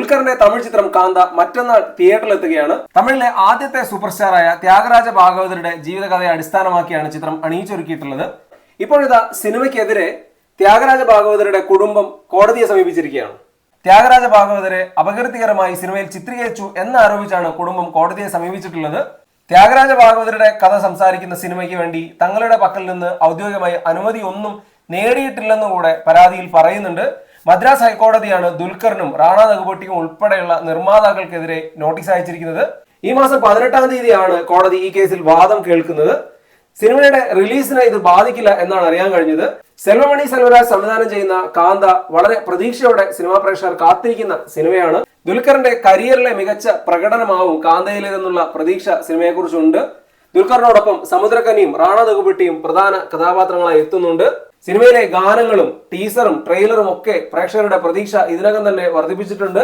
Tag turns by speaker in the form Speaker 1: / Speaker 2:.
Speaker 1: ദുൽഖറിന്റെ തമിഴ് ചിത്രം കാന്ത മറ്റന്നാൾ തിയേറ്ററിലെത്തുകയാണ്. തമിഴിലെ ആദ്യത്തെ സൂപ്പർ സ്റ്റാറായ ത്യാഗരാജ ഭാഗവതരുടെ ജീവിതകഥയെ അടിസ്ഥാനമാക്കിയാണ് ചിത്രം അണിയിച്ചൊരുക്കിയിട്ടുള്ളത്. ഇപ്പോഴിതാ സിനിമയ്ക്കെതിരെ ത്യാഗരാജ ഭാഗവതരുടെ കുടുംബം കോടതിയെ സമീപിച്ചിരിക്കുകയാണ്. ത്യാഗരാജ ഭാഗവതരെ അപകീർത്തികരമായി സിനിമയിൽ ചിത്രീകരിച്ചു എന്നാരോപിച്ചാണ് കുടുംബം കോടതിയെ സമീപിച്ചിട്ടുള്ളത്. ത്യാഗരാജ ഭാഗവതരുടെ കഥ സംസാരിക്കുന്ന സിനിമയ്ക്ക് വേണ്ടി തങ്ങളുടെ പക്കൽ നിന്ന് ഔദ്യോഗികമായി അനുമതി ഒന്നും നേടിയിട്ടില്ലെന്നുകൂടെ പരാതിയിൽ പറയുന്നുണ്ട്. മദ്രാസ് ഹൈക്കോടതിയാണ് ദുൽഖറിനും റാണ ദഗുപട്ടിക്കും ഉൾപ്പെടെയുള്ള നിർമ്മാതാക്കൾക്കെതിരെ നോട്ടീസ് അയച്ചിരിക്കുന്നത്. ഈ മാസം 18-ാം തീയതിയാണ് കോടതി ഈ കേസിൽ വാദം കേൾക്കുന്നത്. സിനിമയുടെ റിലീസിനെ ഇത് ബാധിക്കില്ല എന്നാണ് അറിയാൻ കഴിഞ്ഞത്. സെൽവമണി സെൽവരാജ് സംവിധാനം ചെയ്യുന്ന കാന്ത വളരെ പ്രതീക്ഷയോടെ സിനിമാ പ്രേക്ഷകർ കാത്തിരിക്കുന്ന സിനിമയാണ്. ദുൽഖറിന്റെ കരിയറിലെ മികച്ച പ്രകടനമാവും കാന്തയിലേതെന്നുള്ള പ്രതീക്ഷ സിനിമയെക്കുറിച്ചുണ്ട്. ദുൽഖറിനോടൊപ്പം സമുദ്രകനിയും റാണ ദഗുപട്ടിയും പ്രധാന കഥാപാത്രങ്ങളായി എത്തുന്നുണ്ട്. സിനിമയിലെ ഗാനങ്ങളും ടീസറും ട്രെയിലറും ഒക്കെ പ്രേക്ഷകരുടെ പ്രതീക്ഷ ഇതിനകം തന്നെ വർദ്ധിപ്പിച്ചിട്ടുണ്ട്.